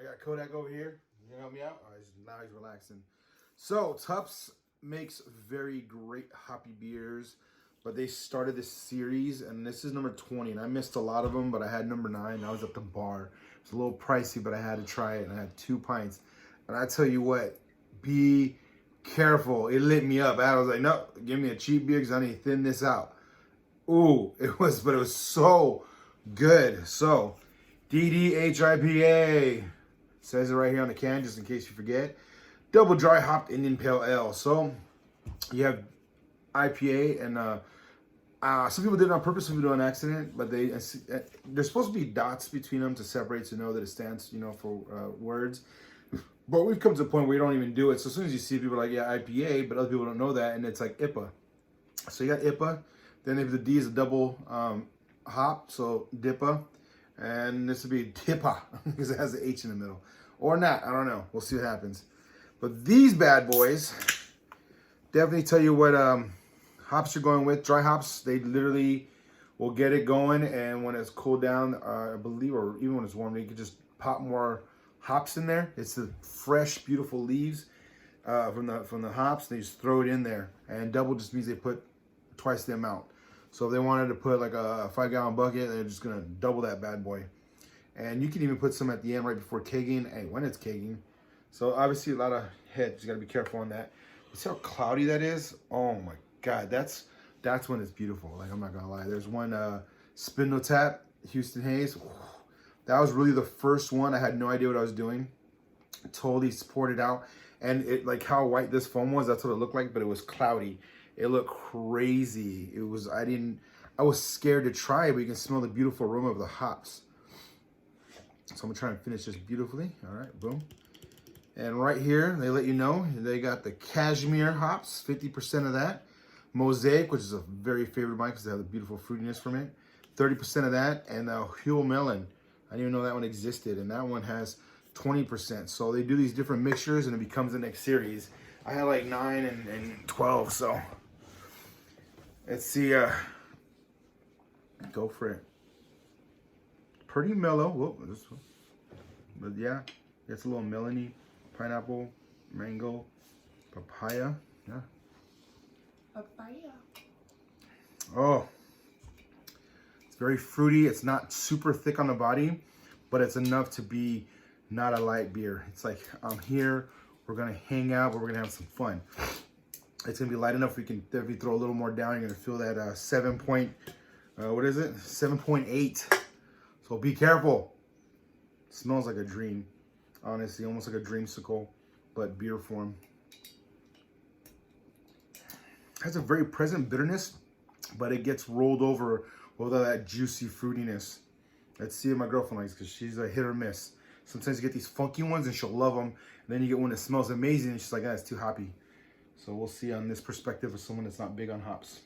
got Kodak over here. You gonna help me out? All right, now he's relaxing. So Tupp's makes very great hoppy beers, but they started this series, and this is number 20. And I missed a lot of them, but I had number 9. I was at the bar. It's a little pricey, but I had to try it, and I had 2 pints. And I tell you what, be careful. It lit me up. I was like, no, give me a cheap beer because I need to thin this out. Ooh, it was so good. So, DDHIPA. Says it right here on the can, just in case you forget. Double dry hopped Indian Pale Ale. So, you have IPA, and some people did it on purpose, some people do it on accident, but there's supposed to be dots between them to separate to know that it stands, for words. But we've come to a point where you don't even do it. So as soon as you see people like, yeah, IPA, but other people don't know that, and it's like IPA. So you got IPA. Then if the D is a double hop, so DIPA. And this would be DIPA because it has the H in the middle. Or not, I don't know. We'll see what happens. But these bad boys definitely tell you what hops you're going with. Dry hops, they literally will get it going. And when it's cooled down, I believe, or even when it's warm, you can just pop more hops in there. It's the fresh, beautiful leaves from the hops. They just throw it in there. And double just means they put twice the amount. So if they wanted to put like a 5-gallon bucket, they're just gonna double that bad boy. And you can even put some at the end right before kegging. Hey, when it's kegging. So obviously a lot of heads. You gotta be careful on that. You see how cloudy that is? Oh my God, that's when it's beautiful. Like, I'm not gonna lie. There's one Spindle Tap, Houston Haze. That was really the first one. I had no idea what I was doing. Totally poured it out. And it, like how white this foam was, that's what it looked like, but it was cloudy. It looked crazy. I was scared to try it, but you can smell the beautiful aroma of the hops. So I'm gonna try and finish this beautifully. All right, boom. And right here, they let you know, they got the cashmere hops, 50% of that. Mosaic, which is a very favorite of mine because they have the beautiful fruitiness from it. 30% of that, and Huel Melon. I didn't even know that one existed, and that one has 20%. So they do these different mixtures, and it becomes the next series. I had like 9 and 12, so let's see. Go for it. Pretty mellow. Whoa, this one. But yeah, it's a little melony. Pineapple, mango, papaya. Yeah. Papaya. Oh, it's very fruity. It's not super thick on the body, but it's enough to be not a light beer. It's like, I'm here. We're gonna hang out, but we're gonna have some fun. It's gonna be light enough. We can definitely throw a little more down. You're gonna feel that 7.8. So be careful. It smells like a dream. Honestly, almost like a dreamsicle, but beer form. Has a very present bitterness, but it gets rolled over with all that juicy fruitiness. Let's see if my girlfriend likes, because she's a hit or miss. Sometimes you get these funky ones and she'll love them. And then you get one that smells amazing and she's like, ah, it's too hoppy. So we'll see on this perspective of someone that's not big on hops.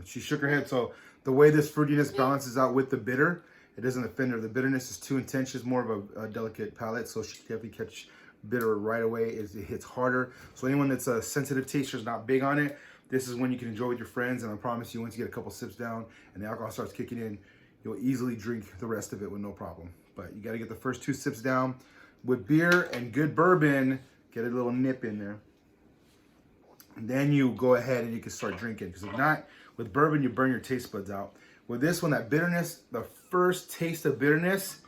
She shook her head. So the way this fruitiness balances out with the bitter, it doesn't offend her. The bitterness is too intense. She's more of a delicate palate, so she can definitely catch bitter right away. It hits harder. So anyone that's a sensitive taster is not big on it. This is when you can enjoy with your friends, and I promise you, once you get a couple sips down and the alcohol starts kicking in, you'll easily drink the rest of it with no problem. But you got to get the first 2 sips down. With beer and good bourbon, get a little nip in there. And then you go ahead and you can start drinking. Because if not, with bourbon, you burn your taste buds out. With this one, that bitterness, the first taste of bitterness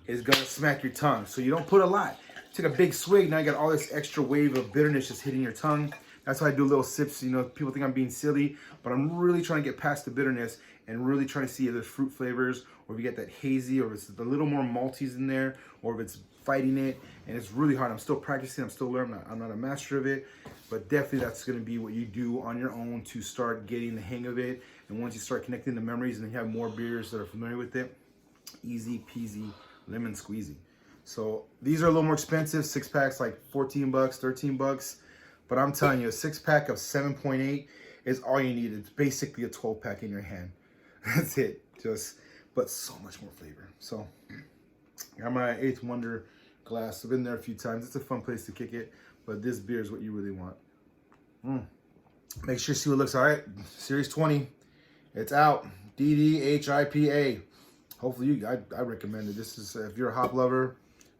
is going to smack your tongue. So you don't put a lot. Take a big swig, now you got all this extra wave of bitterness just hitting your tongue. That's why I do little sips. People think I'm being silly, but I'm really trying to get past the bitterness and really trying to see if there's fruit flavors, or if you get that hazy, or if it's a little more malties in there, or if it's fighting it. And it's really hard. I'm still practicing. I'm still learning. I'm not a master of it, but definitely that's going to be what you do on your own to start getting the hang of it. And once you start connecting the memories and then you have more beers that are familiar with it, easy peasy, lemon squeezy. So these are a little more expensive. 6-packs like 14 bucks, 13 bucks. But I'm telling you, a 6-pack of 7.8 is all you need. It's basically a 12-pack in your hand. That's it. But so much more flavor. So I got my 8th Wonder glass. I've been there a few times. It's a fun place to kick it. But this beer is what you really want. Make sure you see what it looks all right. Series 20. It's out. DDHIPA. hopefully I recommend it. This is if you're a hop lover,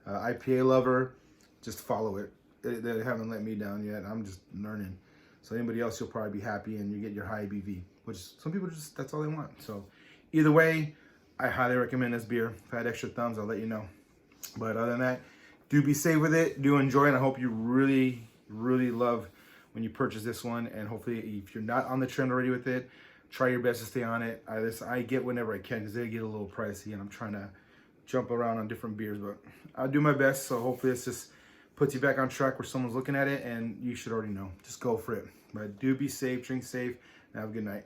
IPA lover, just follow it. They haven't let me down yet. I'm just learning. So anybody else, you'll probably be happy and you get your high ABV, which some people just, that's all they want. So either way, I highly recommend this beer. If I had extra thumbs, I'll let you know. But other than that, do be safe with it. Do enjoy it. And I hope you really, really love when you purchase this one. And hopefully if you're not on the trend already with it, try your best to stay on it. I get whenever I can because they get a little pricey and I'm trying to jump around on different beers, but I'll do my best. So hopefully this just puts you back on track where someone's looking at it and you should already know. Just go for it. But do be safe, drink safe, and have a good night.